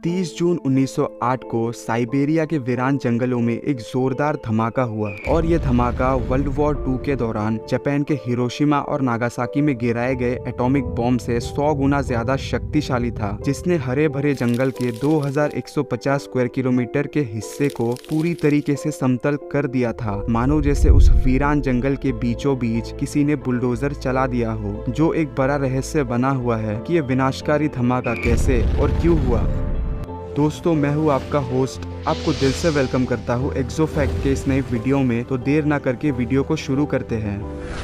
30 जून 1908 को साइबेरिया के वीरान जंगलों में एक जोरदार धमाका हुआ और यह धमाका वर्ल्ड वॉर 2 के दौरान जापान के हिरोशिमा और नागासाकी में गिराए गए एटॉमिक बॉम्ब से 100 गुना ज्यादा शक्तिशाली था, जिसने हरे भरे जंगल के 2150 स्क्वायर किलोमीटर के हिस्से को पूरी तरीके से समतल कर दिया था, मानो जैसे उस वीरान जंगल के बीचों बीच किसी ने बुलडोजर चला दिया हो। जो एक बड़ा रहस्य बना हुआ है कि यह विनाशकारी धमाका कैसे और क्यों हुआ। दोस्तों, मैं हूँ आपका होस्ट, आपको दिल से वेलकम करता हूँ एक्सोफैक्ट के इस नए वीडियो में। तो देर ना करके वीडियो को शुरू करते हैं।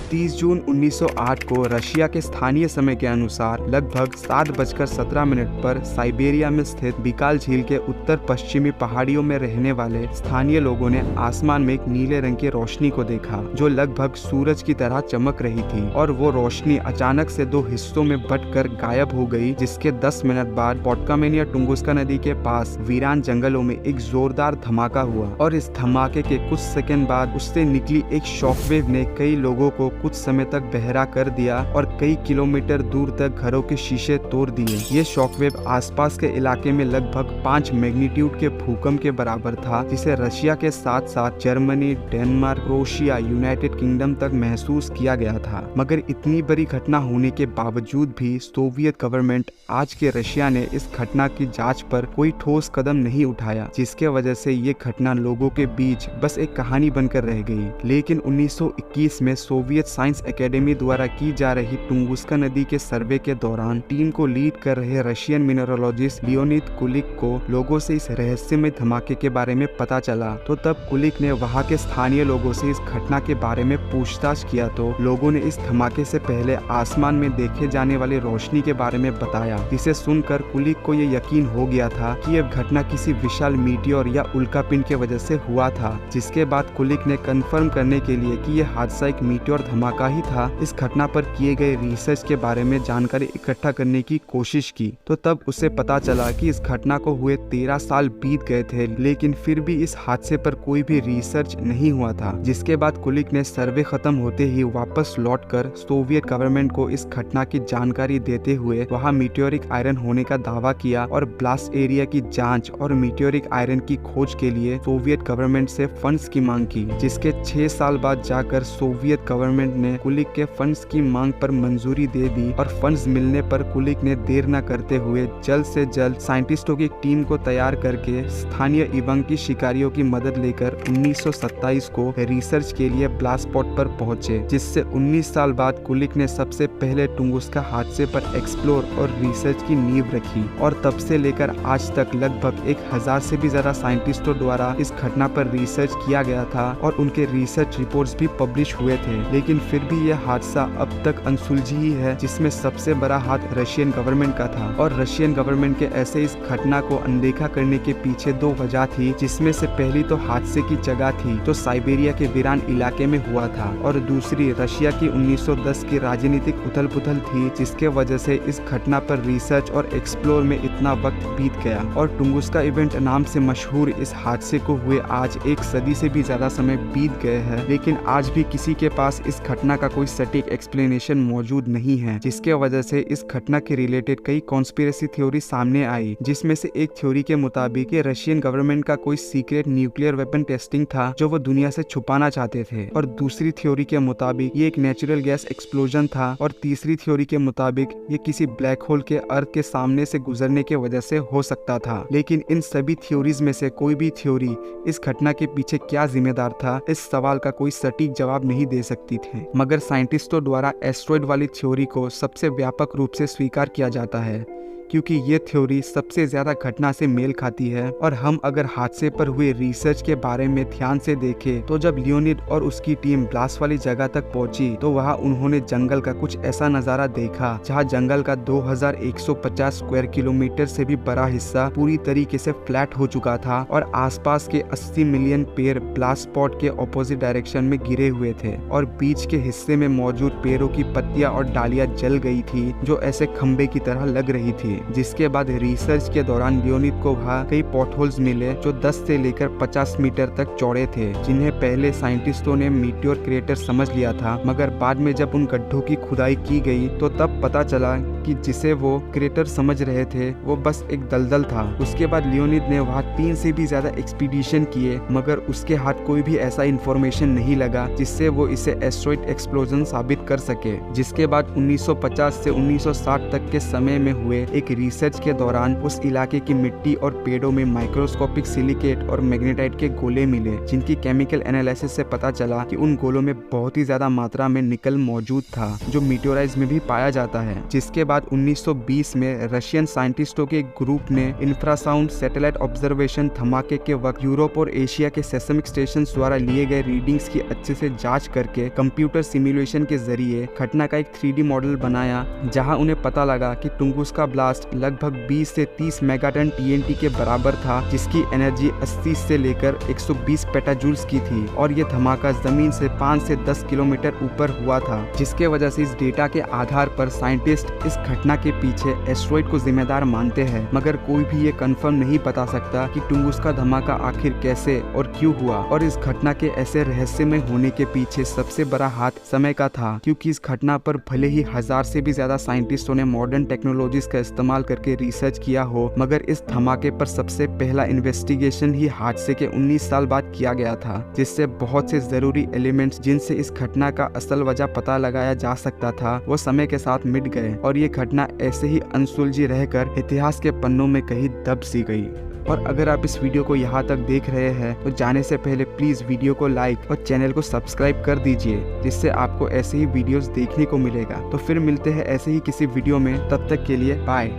30 जून 1908 को रशिया के स्थानीय समय के अनुसार लगभग 7:17 पर साइबेरिया में स्थित बिकाल झील के उत्तर पश्चिमी पहाड़ियों में रहने वाले स्थानीय लोगों ने आसमान में एक नीले रंग की रोशनी को देखा, जो लगभग सूरज की तरह चमक रही थी, और वो रोशनी अचानक से दो हिस्सों में बंटकर गायब हो गई, जिसके 10 मिनट बाद पोटकामेनिया टुंगुस्का नदी के पास वीरान जंगलों में एक जोरदार धमाका हुआ। और इस धमाके के कुछ सेकंड बाद उससे निकली एक शॉकवेव ने कई लोगों को कुछ समय तक बहरा कर दिया और कई किलोमीटर दूर तक घरों के शीशे तोड़ दिए। ये शॉकवेव आसपास के इलाके में लगभग 5 मैग्नीट्यूड के भूकंप के बराबर था, जिसे रशिया के साथ साथ Germany, Denmark, Croatia, United kingdom तक महसूस किया गया था। मगर इतनी बड़ी घटना होने के बावजूद भी सोवियत गवर्नमेंट आज के रशिया ने इस घटना की जांच पर कोई ठोस कदम नहीं उठाया, जिसके वजह से ये घटना लोगों के बीच बस एक कहानी बनकर रह गई। लेकिन 1921 में सोवियत साइंस एकेडमी द्वारा की जा रही टुंगुस्का नदी के सर्वे के दौरान टीम को लीड कर रहे रशियन मिनरोलॉजिस्ट लियोनिद कुलिक को लोगों से इस रहस्यमय धमाके के बारे में पता चला। तो तब कुलिक ने वहाँ के स्थानीय लोगों से इस घटना के बारे में पूछताछ किया, तो लोगों ने इस धमाके से पहले आसमान में देखे जाने वाली रोशनी के बारे में बताया, जिसे सुनकर कुलिक को ये यकीन हो गया था कि यह घटना किसी विशाल मीटियोर या उल्कापिंड के वजह से हुआ था। जिसके बाद कुलिक ने कंफर्म करने के लिए कि यह हादसा एक मीटियोर धमाका ही था, इस घटना पर किए गए रिसर्च के बारे में जानकारी इकट्ठा करने की कोशिश की। तो तब उसे पता चला कि इस घटना को हुए 13 साल बीत गए थे, लेकिन फिर भी इस हादसे पर कोई भी रिसर्च नहीं हुआ था। जिसके बाद कुलिक ने सर्वे खत्म होते ही वापस लौटकर सोवियत गवर्नमेंट को इस घटना की जानकारी देते हुए वहाँ मीटियोरिक आयरन होने का दावा किया और ब्लास्ट एरिया की जांच और मीटियोरिक आयरन की खोज के लिए सोवियत गवर्नमेंट से फंड्स की मांग की। जिसके 6 साल बाद जाकर सोवियत गवर्नमेंट ने कुलिक के फंड्स की मांग पर मंजूरी दे दी, और फंड्स मिलने पर कुलिक ने देर न करते हुए जल्द से जल्द साइंटिस्टों की एक टीम को तैयार करके स्थानीय इवंकी शिकारियों की मदद लेकर 1927 को रिसर्च के लिए ब्लास्ट स्पॉट पर पहुंचे, जिससे 19 साल बाद कुलिक ने सबसे पहले टुंगुस्का हादसे पर एक्सप्लोर और रिसर्च की नींव रखी। और तब से लेकर आज तक लगभग 1000 से भी ज्यादा साइंटिस्टों द्वारा इस घटना पर रिसर्च किया गया था और उनके रिसर्च रिपोर्ट्स भी पब्लिश हुए थे। लेकिन फिर भी यह हादसा अब तक अनसुलझी ही है, जिसमें सबसे बड़ा हाथ रशियन गवर्नमेंट का था। और रशियन गवर्नमेंट के ऐसे इस घटना को अनदेखा करने के पीछे 2 वजह थी, जिसमें से पहली तो हादसे की जगह थी जो साइबेरिया के वीरान इलाके में हुआ था, और दूसरी रशिया की 1910 की राजनीतिक उथल पुथल थी, जिसके वजह से इस घटना पर रिसर्च और एक्सप्लोर में इतना वक्त बीत गया। और टुंगुस्का इवेंट नाम से मशहूर इस हादसे को हुए आज 1 सदी से भी ज्यादा समय बीत गए हैं, लेकिन आज भी किसी के पास इस घटना का कोई सटीक एक्सप्लेनेशन मौजूद नहीं है, जिसके वजह से इस घटना के रिलेटेड कई कॉन्स्पिरेसी थ्योरी सामने आई। जिसमें से एक थ्योरी के मुताबिक ये रशियन गवर्नमेंट का कोई सीक्रेट न्यूक्लियर वेपन टेस्टिंग था जो वो दुनिया से छुपाना चाहते थे, और दूसरी थ्योरी के मुताबिक ये एक नेचुरल गैस एक्सप्लोजन था, और तीसरी थ्योरी के मुताबिक ये किसी ब्लैक होल के अर्थ के सामने से गुजरने के वजह से हो सकता था। लेकिन इन सभी थ्योरीज में से कोई भी थ्योरी इस घटना के पीछे क्या जिम्मेदार था, इस सवाल का कोई सटीक जवाब नहीं दे सकती थे। मगर साइंटिस्टों द्वारा एस्ट्रॉइड वाली थ्योरी को सबसे व्यापक रूप से स्वीकार किया जाता है, क्योंकि ये थ्योरी सबसे ज्यादा घटना से मेल खाती है। और हम अगर हादसे पर हुए रिसर्च के बारे में ध्यान से देखें, तो जब लियोनिड और उसकी टीम ब्लास्ट वाली जगह तक पहुंची, तो वहां उन्होंने जंगल का कुछ ऐसा नजारा देखा जहां जंगल का 2150 स्क्वायर किलोमीटर से भी बड़ा हिस्सा पूरी तरीके से फ्लैट हो चुका था, और आसपास के 80 मिलियन पेड़ ब्लास्ट स्पॉट के ऑपोजिट डायरेक्शन में गिरे हुए थे, और बीच के हिस्से में मौजूद पेड़ों की पत्तियां और डालियां जल गई थी, जो ऐसे खंबे की तरह लग रही थी। जिसके बाद रिसर्च के दौरान लियोनिद को वहाँ कई पॉटहोल्स मिले जो 10 से लेकर 50 मीटर तक चौड़े थे, जिन्हें पहले साइंटिस्टों ने मीटियोर क्रेटर समझ लिया था। मगर बाद में जब उन गड्ढों की खुदाई की गई तो तब पता चला कि जिसे वो क्रेटर समझ रहे थे वो बस एक दलदल था। उसके बाद लियोनिड ने वहाँ 3 से भी ज्यादा एक्सपीडिशन किए, मगर उसके हाथ कोई भी ऐसा इंफॉर्मेशन नहीं लगा जिससे वो इसे एस्ट्रॉइड एक्सप्लोजन साबित कर सके। जिसके बाद 1950 से 1960 तक के समय में हुए एक रिसर्च के दौरान उस इलाके की मिट्टी और पेड़ों में माइक्रोस्कोपिक सिलिकेट और मैग्नेटाइट के गोले मिले, जिनकी केमिकल एनालिसिस से पता चला कि उन गोलों में बहुत ही ज्यादा मात्रा में निकल मौजूद था, जो मीटेओराइट्स में भी पाया जाता है। जिसके बाद 1920 में रशियन साइंटिस्टों के एक ग्रुप ने इंफ्रासाउंड सैटेलाइट ऑब्जर्वेशन धमाके के वक्त यूरोप और एशिया के सेस्मिक स्टेशन द्वारा लिए गए रीडिंग्स की अच्छे से जांच करके कंप्यूटर सिमुलेशन के जरिए घटना का एक 3D मॉडल बनाया, जहां उन्हें पता लगा कि टुंगुस्का ब्लास्ट लगभग 20 से 30 मेगाटन TNT के बराबर था, जिसकी एनर्जी 80 से लेकर 120 पेटाजूल्स की थी और ये धमाका जमीन से 5 से 10 किलोमीटर ऊपर हुआ था। जिसके वजह से इस डेटा के आधार पर साइंटिस्ट इस घटना के पीछे एस्ट्रॉइड को जिम्मेदार मानते हैं, मगर कोई भी ये कंफर्म नहीं बता सकता कि टुंगुस्का धमाका आखिर कैसे और क्यों हुआ। और इस घटना के ऐसे रहस्यमय होने के पीछे सबसे बड़ा हाथ समय का था, क्योंकि इस घटना पर भले ही 1000 से भी ज्यादा साइंटिस्टों ने मॉडर्न टेक्नोलॉजीज का इस्तेमाल करके रिसर्च किया हो, मगर इस धमाके पर सबसे पहला इन्वेस्टिगेशन ही हादसे के 19 साल बाद किया गया था, जिससे बहुत से जरूरी एलिमेंट्स जिनसे इस घटना का असल वजह पता लगाया जा सकता था वो समय के साथ मिट गए और ये घटना ऐसे ही अनसुलझी रहकर इतिहास के पन्नों में कहीं दब सी गई। और अगर आप इस वीडियो को यहाँ तक देख रहे हैं तो जाने से पहले प्लीज वीडियो को लाइक और चैनल को सब्सक्राइब कर दीजिए, जिससे आपको ऐसे ही वीडियोस देखने को मिलेगा। तो फिर मिलते हैं ऐसे ही किसी वीडियो में, तब तक के लिए बाय।